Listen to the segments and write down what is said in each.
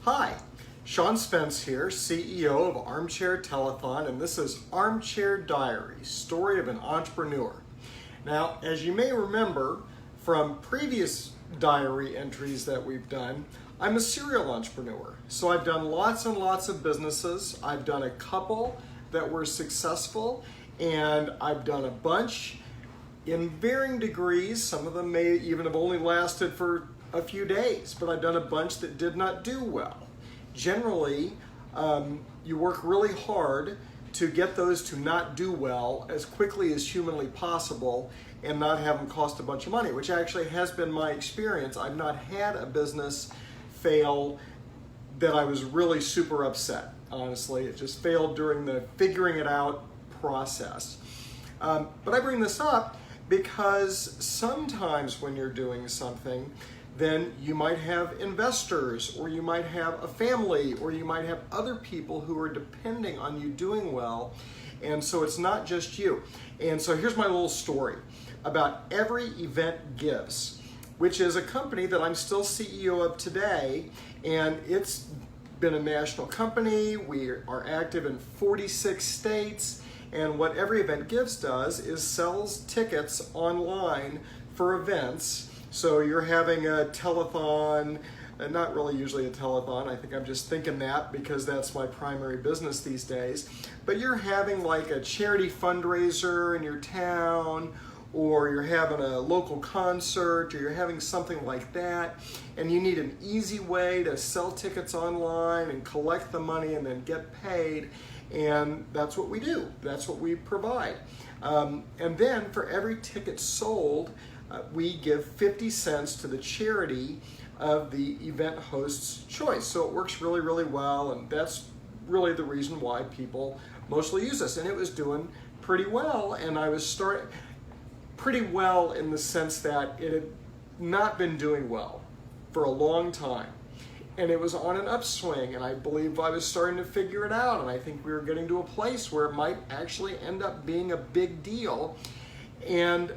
Hi, Sean Spence here, CEO of Armchair Telethon, and this is Armchair Diary, Story of an Entrepreneur. Now, as you may remember from previous diary entries that we've done, I'm a serial entrepreneur. So I've done lots and lots of businesses. I've done a couple that were successful, and I've done a bunch in varying degrees. Some of them may even have only lasted for a few days, but I've done a bunch that did not do well. Generally, you work really hard to get those to not do well as quickly as humanly possible and not have them cost a bunch of money, which actually has been my experience. I've not had a business fail that I was really super upset, honestly. It just failed during the figuring it out process. But I bring this up because sometimes when you're doing something, then you might have investors, or you might have a family, or you might have other people who are depending on you doing well. And so it's not just you. And so here's my little story about Every Event Gives, which is a company that I'm still CEO of today. And it's been a national company. We are active in 46 states. And what Every Event Gives does is sells tickets online for events. So you're having a telethon, not really usually a telethon, I think I'm just thinking that because that's my primary business these days, but you're having like a charity fundraiser in your town, or you're having a local concert, or you're having something like that, and you need an easy way to sell tickets online and collect the money and then get paid, and that's what we do. That's what we provide. And then for every ticket sold, we give 50 cents to the charity of the event host's choice. So it works really, really well, and that's really the reason why people mostly use this. And it was doing pretty well, and I was starting pretty well in the sense that it had not been doing well for a long time. And it was on an upswing, and I believe I was starting to figure it out, and I think we were getting to a place where it might actually end up being a big deal. And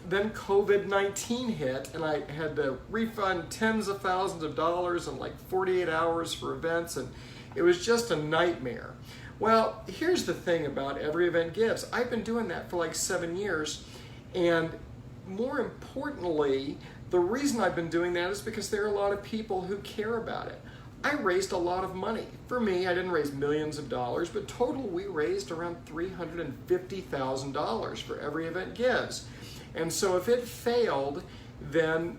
then COVID-19 hit, and I had to refund tens of thousands of dollars in like 48 hours for events, and it was just a nightmare. Well, here's the thing about Every Event Gives. I've been doing that for like 7 years, and more importantly, the reason I've been doing that is because there are a lot of people who care about it. I raised a lot of money. For me, I didn't raise millions of dollars, but total we raised around $350,000 for Every Event Gives. And so if it failed, then,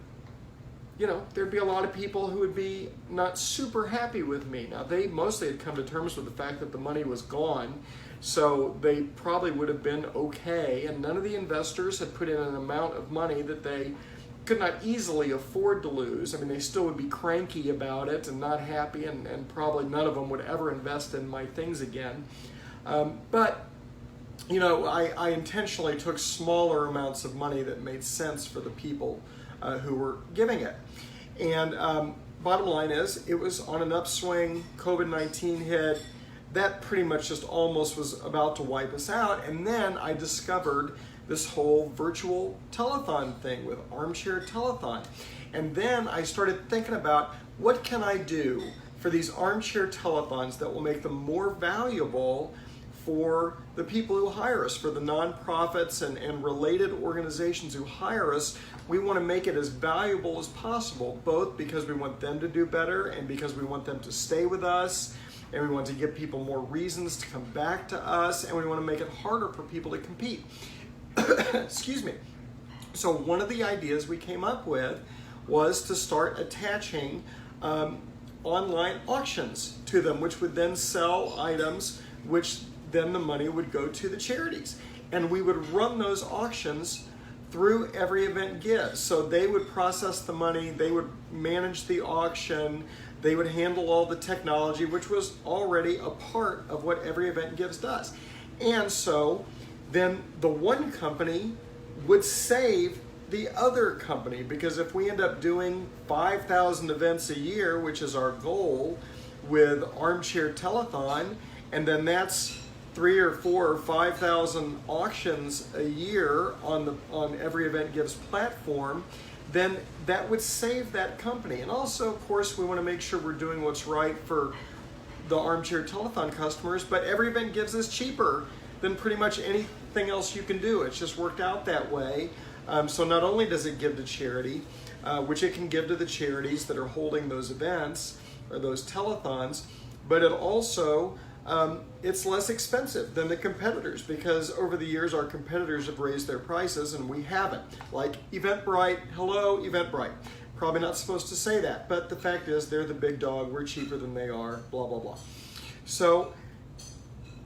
there'd be a lot of people who would be not super happy with me. Now, they mostly had come to terms with the fact that the money was gone, so they probably would have been okay, and none of the investors had put in an amount of money that they could not easily afford to lose. I mean, they still would be cranky about it and not happy, and probably none of them would ever invest in my things again. But I intentionally took smaller amounts of money that made sense for the people who were giving it. And bottom line is, it was on an upswing. COVID-19 hit. That pretty much just almost was about to wipe us out. And then I discovered this whole virtual telethon thing with Armchair Telethon. And then I started thinking about, what can I do for these armchair telethons that will make them more valuable for the people who hire us, for the nonprofits and related organizations who hire us. We want to make it as valuable as possible, both because we want them to do better and because we want them to stay with us, and we want to give people more reasons to come back to us, and we want to make it harder for people to compete. Excuse me. So one of the ideas we came up with was to start attaching online auctions to them, which would then sell items, which then the money would go to the charities. And we would run those auctions through Every Event Gives. So they would process the money, they would manage the auction, they would handle all the technology, which was already a part of what Every Event Gives does. And so then the one company would save the other company, because if we end up doing 5,000 events a year, which is our goal with Armchair Telethon, and then that's 3 or 4 or 5,000 auctions a year on Every Event Gives platform, then that would save that company. And also, of course, we want to make sure we're doing what's right for the Armchair Telethon customers, but every event gives is cheaper than pretty much anything else you can do. It's just worked out that way. So not only does it give to charity, which it can give to the charities that are holding those events or those telethons, but it also, it's less expensive than the competitors, because over the years our competitors have raised their prices and we haven't. Like Eventbrite, hello Eventbrite. Probably not supposed to say that, but the fact is they're the big dog, we're cheaper than they are, blah, blah, blah. So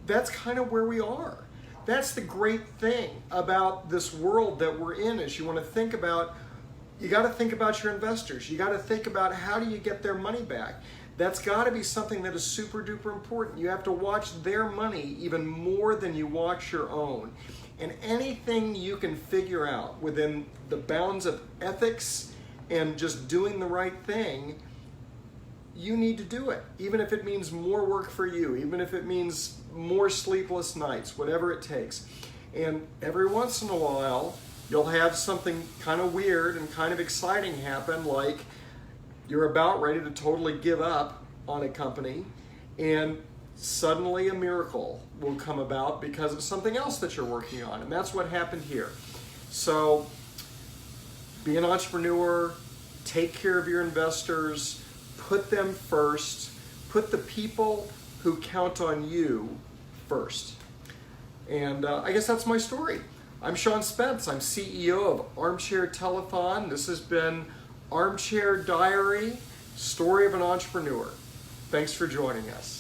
that's kind of where we are. That's the great thing about this world that we're in, is you want to think about, you got to think about your investors. You got to think about how do you get their money back. That's got to be something that is super duper important. You have to watch their money even more than you watch your own. And anything you can figure out within the bounds of ethics and just doing the right thing, you need to do it. Even if it means more work for you, even if it means more sleepless nights, whatever it takes. And every once in a while, you'll have something kind of weird and kind of exciting happen, like you're about ready to totally give up on a company, and suddenly a miracle will come about because of something else that you're working on. And that's what happened here. So be an entrepreneur, take care of your investors, put them first, put the people who count on you first. And I guess that's my story. I'm Sean Spence. I'm CEO of Armchair Telethon. This has been Armchair Diary, Story of an Entrepreneur. Thanks for joining us.